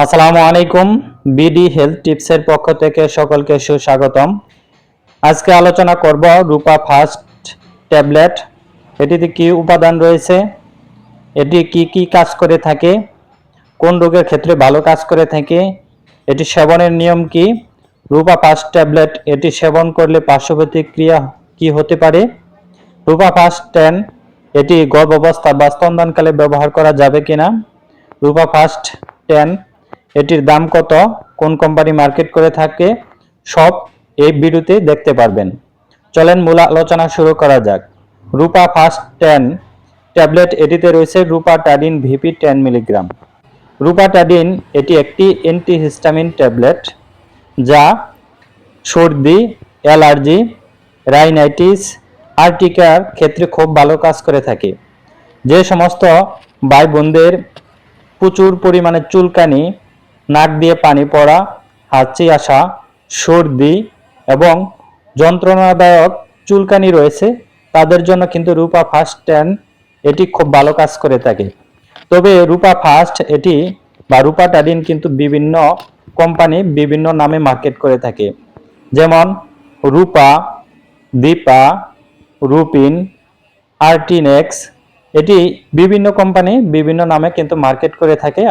আসসালামু আলাইকুম। BD health টিপসের পক্ষ থেকে সকলকে সুস্বাগতম। আজকে আলোচনা করব রূপা ফাস্ট ট্যাবলেট। এটিতে কি উপাদান রয়েছে, এটি কি কি কাজ করে থাকে, কোন রোগের ক্ষেত্রে ভালো কাজ করে থাকে, এটি সেবনের নিয়ম কি, রূপা ফাস্ট ট্যাবলেট এটি সেবন করলে পার্শ্ব প্রতিক্রিয়া কি হতে পারে, রূপা ফাস্ট 10 এটি গর্ভাবস্থা বা স্তন্যদানকালে ব্যবহার করা যাবে কিনা, রূপা ফাস্ট 10 এটির দাম কত, কোন কোম্পানি মার্কেট করে থাকে, সব এই ভিডিওতে দেখতে পারবেন। চলেন মূল আলোচনা শুরু করা যাক। রূপা ফাস্ট 10 ট্যাবলেট, এটিতে রয়েছে রূপাটাডিন ভিপি 10 মিলিগ্রাম। রূপাটাডিন এটি একটি অ্যান্টিহিস্টামিন ট্যাবলেট যা সর্দি, অ্যালার্জি, রাইনাইটিস, আর্টিকার ক্ষেত্রে খুব ভালো কাজ করে থাকে। যে সমস্ত ভাই বোনদের প্রচুর পরিমাণে চুলকানি, নাক দিয়ে পানি পড়া, হাঁচি আসা, সর্দি এবং যন্ত্রণাদায়ক চুলকানি রয়েছে, তাদের জন্য কিন্তু রূপা ফাস্ট 10 এটি খুব ভালো কাজ করে থাকে। তবে রূপা ফাস্ট এটি বা রূপাটাডিন কিন্তু বিভিন্ন কোম্পানি বিভিন্ন নামে মার্কেট করে থাকে, যেমন রূপা, দীপা, রুপিন, আর্টিনেক্স, এটি বিভিন্ন কোম্পানি বিভিন্ন নামে কিন্তু মার্কেট করে থাকে।